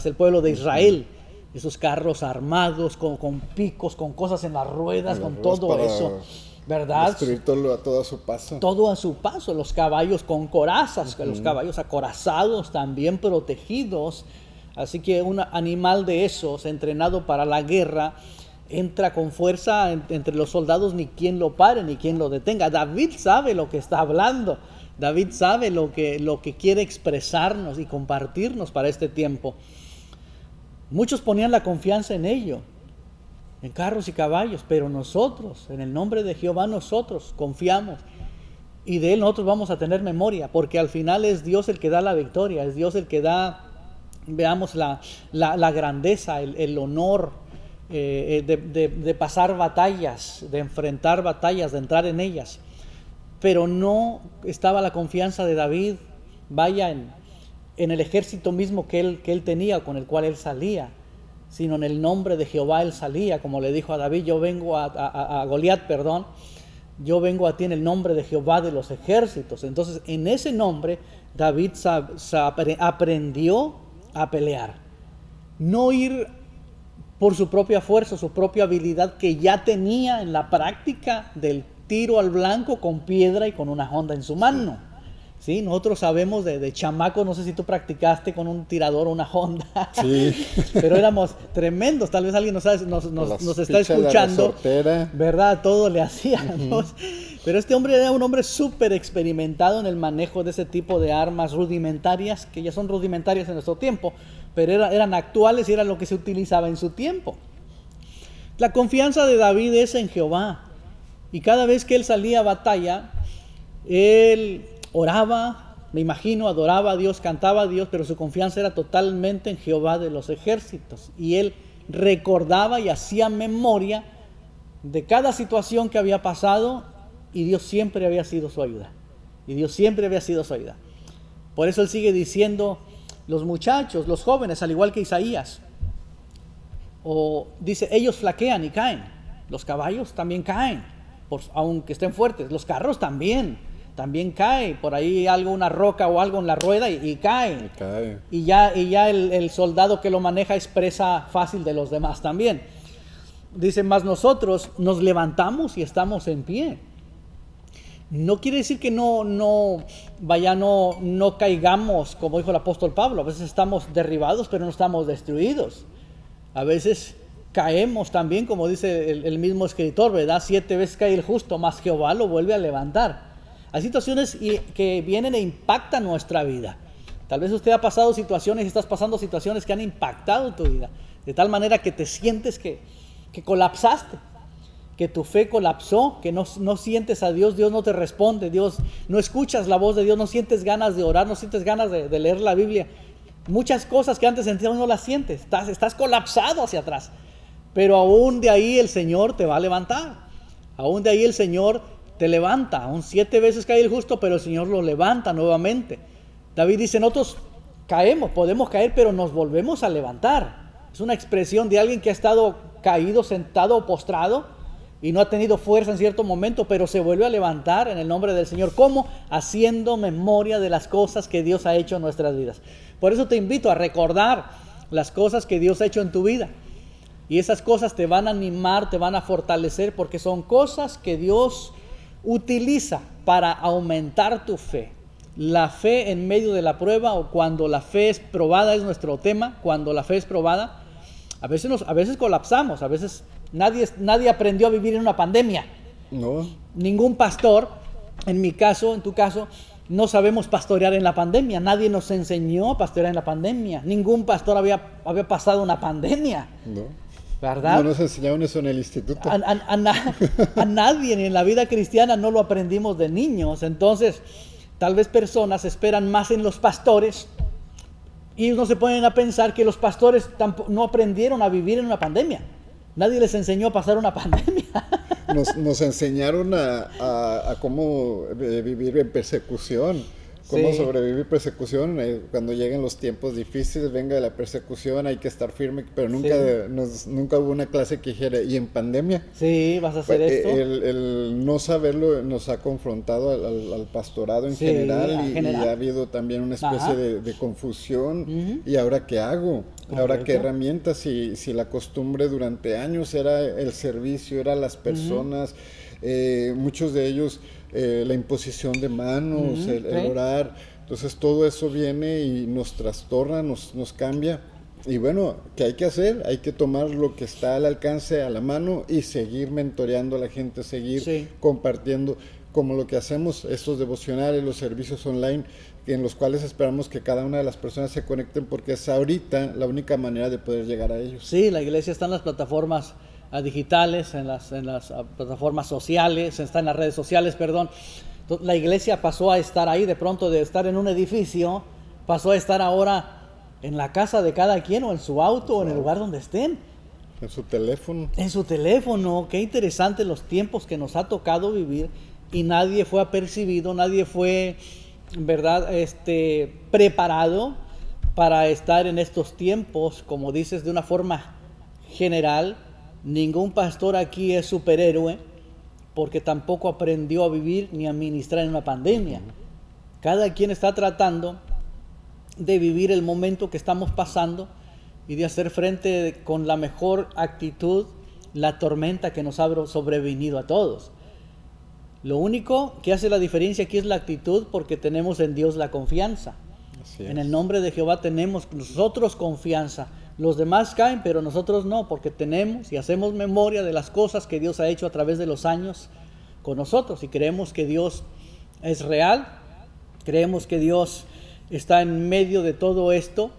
el pueblo de Israel. Esos carros armados con picos, con cosas en las ruedas, con todo eso, ¿verdad? Destruir todo a su paso. Todo a su paso, los caballos con corazas, los caballos acorazados, también protegidos. Así que un animal de esos, entrenado para la guerra, entra con fuerza entre los soldados, ni quien lo pare, ni quien lo detenga. David sabe lo que está hablando. David sabe lo que quiere expresarnos y compartirnos para este tiempo. Muchos ponían la confianza en ello, en carros y caballos, pero nosotros, en el nombre de Jehová, nosotros confiamos. Y de Él nosotros vamos a tener memoria, porque al final es Dios el que da la victoria, es Dios el que da, veamos, la grandeza, el honor de pasar batallas, de enfrentar batallas, de entrar en ellas. Pero no estaba la confianza de David, vaya, en el ejército mismo que él tenía, con el cual él salía, sino en el nombre de Jehová él salía, como le dijo a David, yo vengo a Goliat, perdón, yo vengo a ti en el nombre de Jehová de los ejércitos. Entonces, en ese nombre, David aprendió a pelear. No ir por su propia fuerza, su propia habilidad que ya tenía en la práctica del tiro al blanco con piedra y con una honda en su mano. Sí, nosotros sabemos de chamaco, no sé si tú practicaste con un tirador o una honda, sí. Pero éramos tremendos. Tal vez alguien nos está escuchando, ¿verdad? Todo le hacíamos. Pero este hombre era un hombre súper experimentado en el manejo de ese tipo de armas rudimentarias, que ya son rudimentarias en nuestro tiempo, pero eran actuales y era lo que se utilizaba en su tiempo. La confianza de David es en Jehová, y cada vez que él salía a batalla, él oraba, me imagino, adoraba a Dios, cantaba a Dios, pero su confianza era totalmente en Jehová de los ejércitos. Y él recordaba y hacía memoria de cada situación que había pasado, y Dios siempre había sido su ayuda. Y Dios siempre había sido su ayuda. Por eso él sigue diciendo, los muchachos, los jóvenes, al igual que Isaías, dice, ellos flaquean y caen. Los caballos también caen, aunque estén fuertes. Los carros también cae, por ahí una roca o algo en la rueda y cae. Y ya el soldado que lo maneja es presa fácil de los demás también. Dice, mas nosotros nos levantamos y estamos en pie. No quiere decir que no caigamos, como dijo el apóstol Pablo. A veces estamos derribados, pero no estamos destruidos. A veces caemos también, como dice el mismo escritor, ¿verdad? 7 veces cae el justo, mas Jehová lo vuelve a levantar. Hay situaciones que vienen e impactan nuestra vida. Tal vez usted ha pasado situaciones, estás pasando situaciones que han impactado tu vida, de tal manera que te sientes que colapsaste, que tu fe colapsó, que no sientes a Dios, Dios no te responde, no escuchas la voz de Dios, no sientes ganas de orar, no sientes ganas de leer la Biblia. Muchas cosas que antes sentías no las sientes, estás colapsado hacia atrás. Pero aún de ahí el Señor te va a levantar, aún de ahí el Señor te levanta. Aún 7 veces cae el justo, pero el Señor lo levanta nuevamente. David dice, nosotros caemos, podemos caer, pero nos volvemos a levantar. Es una expresión de alguien que ha estado caído, sentado o postrado y no ha tenido fuerza en cierto momento, pero se vuelve a levantar en el nombre del Señor. ¿Cómo? Haciendo memoria de las cosas que Dios ha hecho en nuestras vidas. Por eso te invito a recordar las cosas que Dios ha hecho en tu vida. Y esas cosas te van a animar, te van a fortalecer, porque son cosas que Dios utiliza para aumentar tu fe. La fe en medio de la prueba, o cuando la fe es probada, es nuestro tema. Cuando la fe es probada, a veces colapsamos, a veces nadie aprendió a vivir en una pandemia. No. Ningún pastor, en mi caso, en tu caso, no sabemos pastorear en la pandemia. Nadie nos enseñó a pastorear en la pandemia. Ningún pastor había pasado una pandemia. No. ¿Verdad? No nos enseñaron eso en el instituto. A nadie en la vida cristiana no lo aprendimos de niños. Entonces, tal vez personas esperan más en los pastores y no se ponen a pensar que los pastores no aprendieron a vivir en una pandemia. Nadie les enseñó a pasar una pandemia. Nos enseñaron a cómo vivir en persecución. cómo Sí. sobrevivir persecución. Cuando lleguen los tiempos difíciles, venga la persecución, hay que estar firme, pero nunca, nunca hubo una clase que dijera, y en pandemia. Sí, vas a hacer Pues, esto. el no saberlo nos ha confrontado al pastorado en Sí, general, en y general. ha habido también una especie Ajá. de confusión. Ujú. ¿Y ahora qué hago? ¿Ahora qué Correcto. herramientas? Si la costumbre durante años era el servicio, era las personas, muchos de ellos la imposición de manos, Ujú, el sí. orar. Entonces todo eso viene y nos trastorna, nos cambia. Y bueno, ¿qué hay que hacer? Hay que tomar lo que está al alcance, a la mano, y seguir mentoreando a la gente, seguir Sí. compartiendo, como lo que hacemos, estos devocionales, los servicios online, en los cuales esperamos que cada una de las personas se conecten, porque es ahorita la única manera de poder llegar a ellos. Sí, la iglesia está en las plataformas digitales, en las plataformas sociales, está en las redes sociales, perdón. La iglesia pasó a estar ahí, de pronto de estar en un edificio, pasó a estar ahora en la casa de cada quien, o en su auto, o en el lugar donde estén, En su teléfono. en su teléfono. Qué interesante los tiempos que nos ha tocado vivir, y nadie fue apercibido, nadie fue, ¿verdad?, preparado para estar en estos tiempos, como dices, de una forma general. Ningún pastor aquí es superhéroe, porque tampoco aprendió a vivir ni a ministrar en una pandemia. Cada quien está tratando de vivir el momento que estamos pasando y de hacer frente con la mejor actitud la tormenta que nos ha sobrevenido a todos. Lo único que hace la diferencia aquí es la actitud, porque tenemos en Dios la confianza. Así En es. el nombre de Jehová tenemos nosotros confianza. Los demás caen, pero nosotros no, porque tenemos y hacemos memoria de las cosas que Dios ha hecho a través de los años con nosotros, y creemos que Dios es real, creemos que Dios está en medio de todo esto,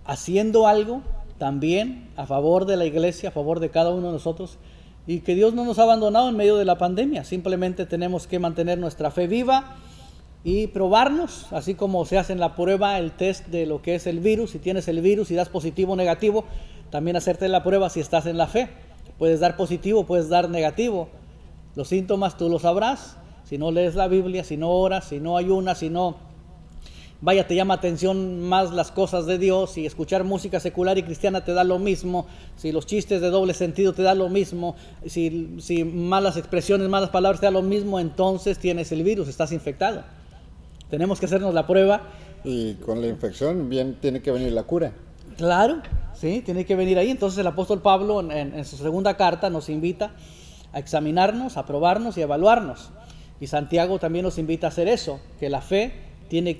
haciendo algo también a favor de la iglesia, a favor de cada uno de nosotros, y que Dios no nos ha abandonado en medio de la pandemia. Simplemente tenemos que mantener nuestra fe viva y probarnos, así como se hace en la prueba, el test de lo que es el virus. Si tienes el virus y das positivo o negativo, también hacerte la prueba si estás en la fe. Puedes dar positivo, puedes dar negativo. Los síntomas tú los sabrás si no lees la Biblia, si no oras, si no ayunas, si no, vaya, te llama atención más las cosas de Dios. Si escuchar música secular y cristiana te da lo mismo, si los chistes de doble sentido te da lo mismo, si malas expresiones, malas palabras te da lo mismo, entonces tienes el virus, estás infectado. Tenemos que hacernos la prueba. Y con la infección bien tiene que venir la cura. Claro, sí, tiene que venir ahí. Entonces el apóstol Pablo en su segunda carta nos invita a examinarnos, a probarnos y a evaluarnos. Y Santiago también nos invita a hacer eso, que la fe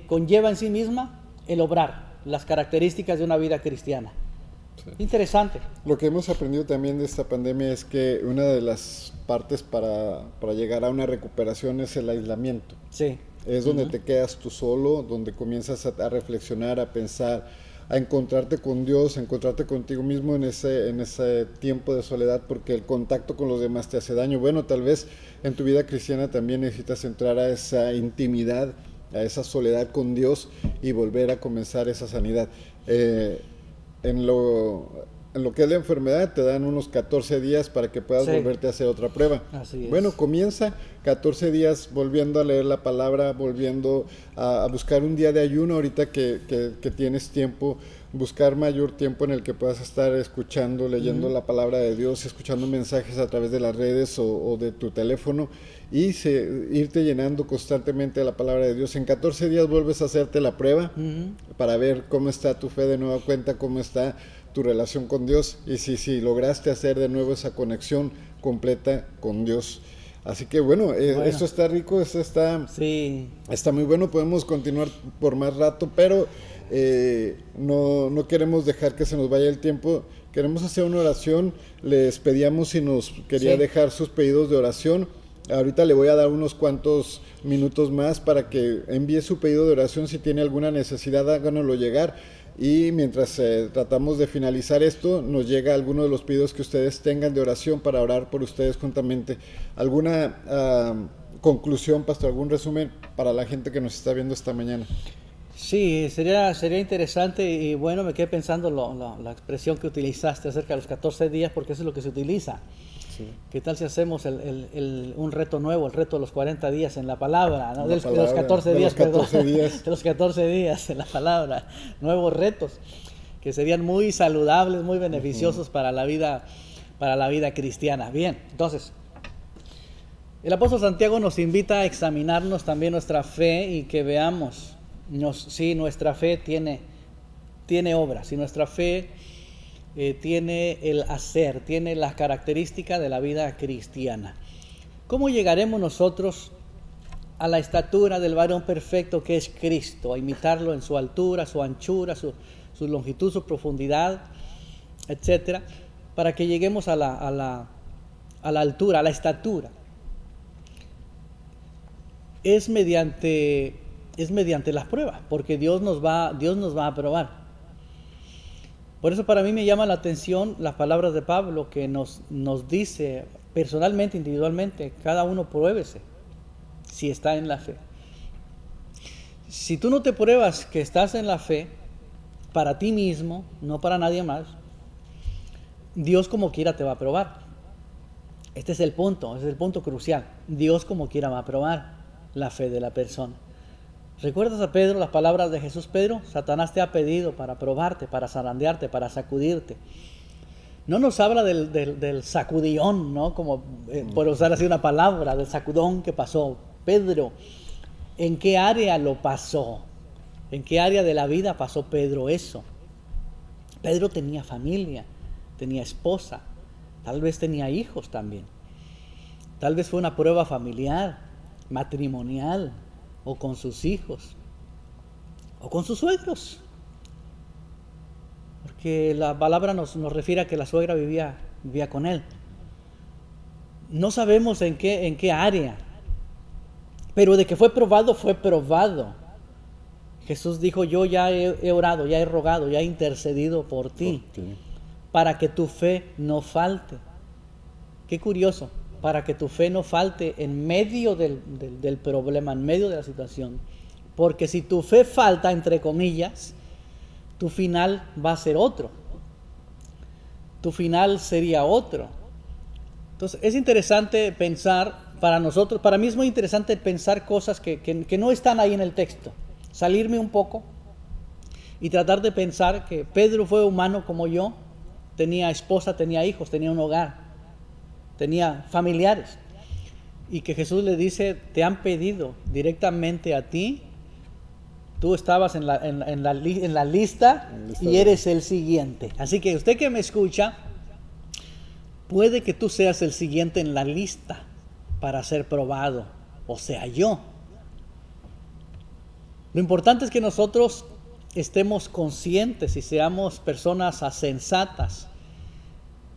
conlleva en sí misma el obrar, las características de una vida cristiana. Sí. Interesante. Lo que hemos aprendido también de esta pandemia es que una de las partes para llegar a una recuperación es el aislamiento. Sí. Es donde te quedas tú solo, donde comienzas a reflexionar, a pensar, a encontrarte con Dios, a encontrarte contigo mismo en ese tiempo de soledad, porque el contacto con los demás te hace daño. Bueno, tal vez en tu vida cristiana también necesitas entrar a esa intimidad, a esa soledad con Dios, y volver a comenzar esa sanidad. En lo que es la enfermedad, te dan unos 14 días para que puedas volverte a hacer otra prueba. Así es. Bueno, comienza 14 días volviendo a leer la palabra, volviendo a buscar un día de ayuno ahorita que tienes tiempo, buscar mayor tiempo en el que puedas estar escuchando, leyendo la palabra de Dios, escuchando mensajes a través de las redes o de tu teléfono, y irte llenando constantemente de la palabra de Dios. En 14 días vuelves a hacerte la prueba para ver cómo está tu fe de nueva cuenta, cómo está tu relación con Dios, y si lograste hacer de nuevo esa conexión completa con Dios. Así que bueno, esto está rico, esto está muy bueno. Podemos continuar por más rato, pero no queremos dejar que se nos vaya el tiempo. Queremos hacer una oración. Les pedíamos si nos quería dejar sus pedidos de oración. Ahorita le voy a dar unos cuantos minutos más para que envíe su pedido de oración. Si tiene alguna necesidad, háganoslo llegar. Y mientras tratamos de finalizar esto, nos llega alguno de los pedidos que ustedes tengan de oración para orar por ustedes juntamente. ¿Alguna conclusión, pastor? ¿Algún resumen para la gente que nos está viendo esta mañana? Sí, sería interesante. Y bueno, me quedé pensando la expresión que utilizaste acerca de los 14 días, porque eso es lo que se utiliza. Sí. ¿Qué tal si hacemos un reto nuevo, el reto de los 40 días en la palabra, ¿no? La De los 14 de días, los 14 perdón. días. De los 14 días en la palabra, nuevos retos que serían muy saludables, muy beneficiosos para la vida cristiana. Bien, entonces, el apóstol Santiago nos invita a examinarnos también nuestra fe y que veamos si nuestra fe tiene obra, si nuestra fe tiene el hacer, tiene las características de la vida cristiana. ¿Cómo llegaremos nosotros a la estatura del varón perfecto que es Cristo, a imitarlo en su altura, su anchura, su longitud, su profundidad, etcétera, para que lleguemos a la altura, a la estatura? Es mediante las pruebas, porque Dios nos va a probar. Por eso para mí me llama la atención las palabras de Pablo, que nos dice personalmente, individualmente, cada uno pruébese si está en la fe. Si tú no te pruebas que estás en la fe para ti mismo, no para nadie más, Dios como quiera te va a probar. Este es el punto crucial. Dios como quiera va a probar la fe de la persona. ¿Recuerdas a Pedro las palabras de Jesús? Pedro, Satanás te ha pedido para probarte, para zarandearte, para sacudirte. No nos habla del sacudión, ¿no? Como por usar así una palabra, del sacudón que pasó. Pedro, ¿en qué área lo pasó? ¿En qué área de la vida pasó Pedro eso? Pedro tenía familia, tenía esposa, tal vez tenía hijos también. Tal vez fue una prueba familiar, matrimonial, o con sus hijos, o con sus suegros. Porque la palabra nos refiere a que la suegra vivía con él. No sabemos en qué área, pero de que fue probado, fue probado. Jesús dijo, yo ya he orado, ya he rogado, ya he intercedido por ti, para que tu fe no falte. Qué curioso, para que tu fe no falte en medio del problema, en medio de la situación. Porque si tu fe falta, entre comillas, tu final va a ser otro. Tu final sería otro. Entonces es interesante pensar, para mí es muy interesante pensar cosas que no están ahí en el texto. Salirme un poco y tratar de pensar que Pedro fue humano como yo, tenía esposa, tenía hijos, tenía un hogar, tenía familiares, y que Jesús le dice, te han pedido directamente a ti, tú estabas en la lista y eres el siguiente. Así que usted que me escucha, puede que tú seas el siguiente en la lista para ser probado, o sea yo. Lo importante es que nosotros estemos conscientes y seamos personas sensatas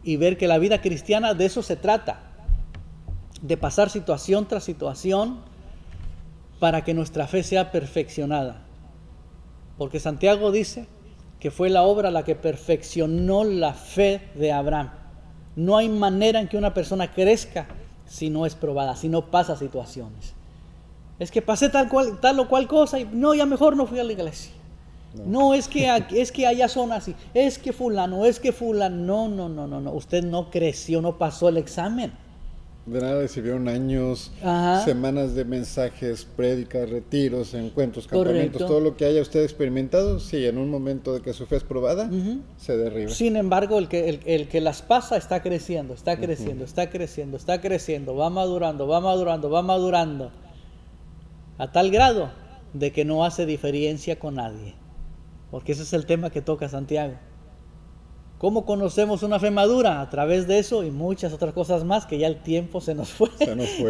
y ver que la vida cristiana de eso se trata, de pasar situación tras situación para que nuestra fe sea perfeccionada. Porque Santiago dice que fue la obra la que perfeccionó la fe de Abraham. No hay manera en que una persona crezca si no es probada, si no pasa situaciones. Es que pasé tal o cual cosa y no, ya mejor no fui a la iglesia. No, es que allá son así, es que fulano, no, usted no creció, no pasó el examen. De nada recibieron años, semanas de mensajes, prédicas, retiros, encuentros, campamentos, correcto, todo lo que haya usted experimentado, sí, en un momento de que su fe es probada, se derriba. Sin embargo, el que las pasa está creciendo, va madurando, a tal grado de que no hace diferencia con nadie. Porque ese es el tema que toca Santiago. ¿Cómo conocemos una fe madura? A través de eso y muchas otras cosas más que ya el tiempo se nos fue.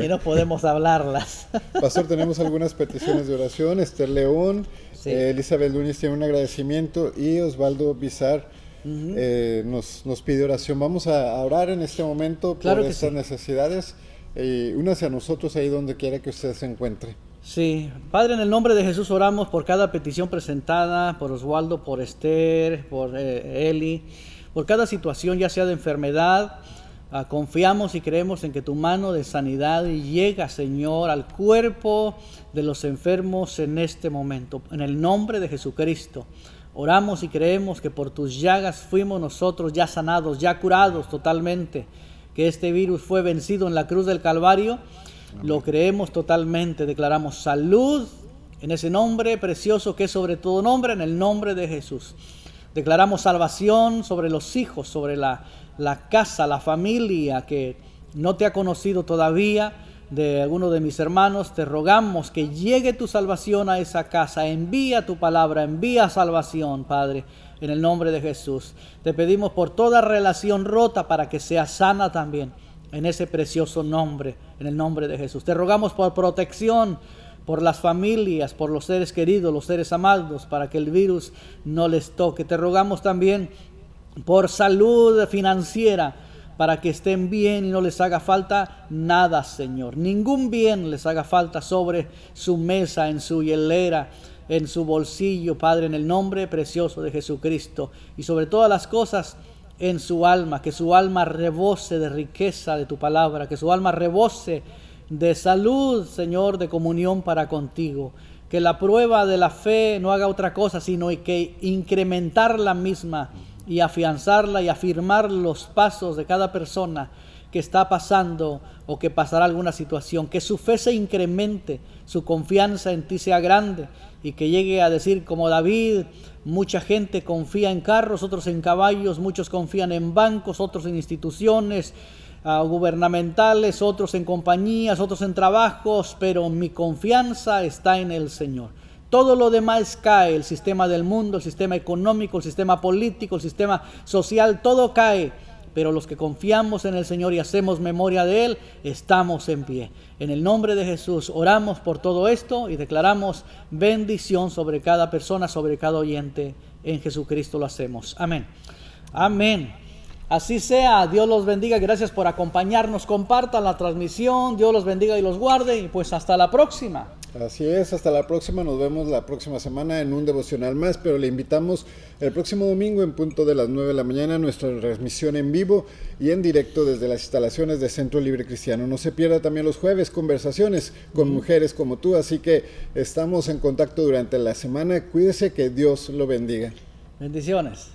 Y no podemos hablarlas. Pastor, tenemos algunas peticiones de oración. Esther León, sí. Elizabeth Núñez tiene un agradecimiento y Osvaldo Bizar nos pide oración. Vamos a orar en este momento por estas necesidades. Únase a nosotros ahí donde quiera que usted se encuentre. Sí, Padre, en el nombre de Jesús oramos por cada petición presentada, por Osvaldo, por Esther, por Eli, por cada situación, ya sea de enfermedad. Confiamos y creemos en que tu mano de sanidad llega, Señor, al cuerpo de los enfermos en este momento. En el nombre de Jesucristo, oramos y creemos que por tus llagas fuimos nosotros ya sanados, ya curados totalmente. que este virus fue vencido en la cruz del Calvario. Lo creemos totalmente, declaramos salud en ese nombre precioso que es sobre todo nombre, en el nombre de Jesús. Declaramos salvación sobre los hijos, sobre la casa, la familia que no te ha conocido todavía, de alguno de mis hermanos. Te rogamos que llegue tu salvación a esa casa. Envía tu palabra, envía salvación, Padre, en el nombre de Jesús. Te pedimos por toda relación rota para que sea sana también, en ese precioso nombre, en el nombre de Jesús. Te rogamos por protección, por las familias, por los seres queridos, los seres amados, para que el virus no les toque. Te rogamos también por salud financiera, para que estén bien y no les haga falta nada, Señor. Ningún bien les haga falta sobre su mesa, en su hielera, en su bolsillo, Padre, en el nombre precioso de Jesucristo. Y sobre todas las cosas, en su alma, que su alma rebose de riqueza de tu palabra, que su alma rebose de salud, Señor, de comunión para contigo. Que la prueba de la fe no haga otra cosa, sino que incrementar la misma y afianzarla y afirmar los pasos de cada persona que está pasando o que pasará alguna situación. Que su fe se incremente, su confianza en ti sea grande y que llegue a decir como David: mucha gente confía en carros, otros en caballos, muchos confían en bancos, otros en instituciones gubernamentales, otros en compañías, otros en trabajos, pero mi confianza está en el Señor. Todo lo demás cae, el sistema del mundo, el sistema económico, el sistema político, el sistema social, todo cae. Pero los que confiamos en el Señor y hacemos memoria de Él, estamos en pie. En el nombre de Jesús oramos por todo esto y declaramos bendición sobre cada persona, sobre cada oyente. En Jesucristo lo hacemos. Amén. Amén. Así sea, Dios los bendiga, gracias por acompañarnos, compartan la transmisión, Dios los bendiga y los guarde y pues hasta la próxima. Así es, hasta la próxima, nos vemos la próxima semana en un devocional más, pero le invitamos el próximo domingo en punto de las 9 de la mañana a nuestra transmisión en vivo y en directo desde las instalaciones de Centro Libre Cristiano. No se pierda también los jueves conversaciones con mujeres como tú, así que estamos en contacto durante la semana, cuídese, que Dios lo bendiga. Bendiciones.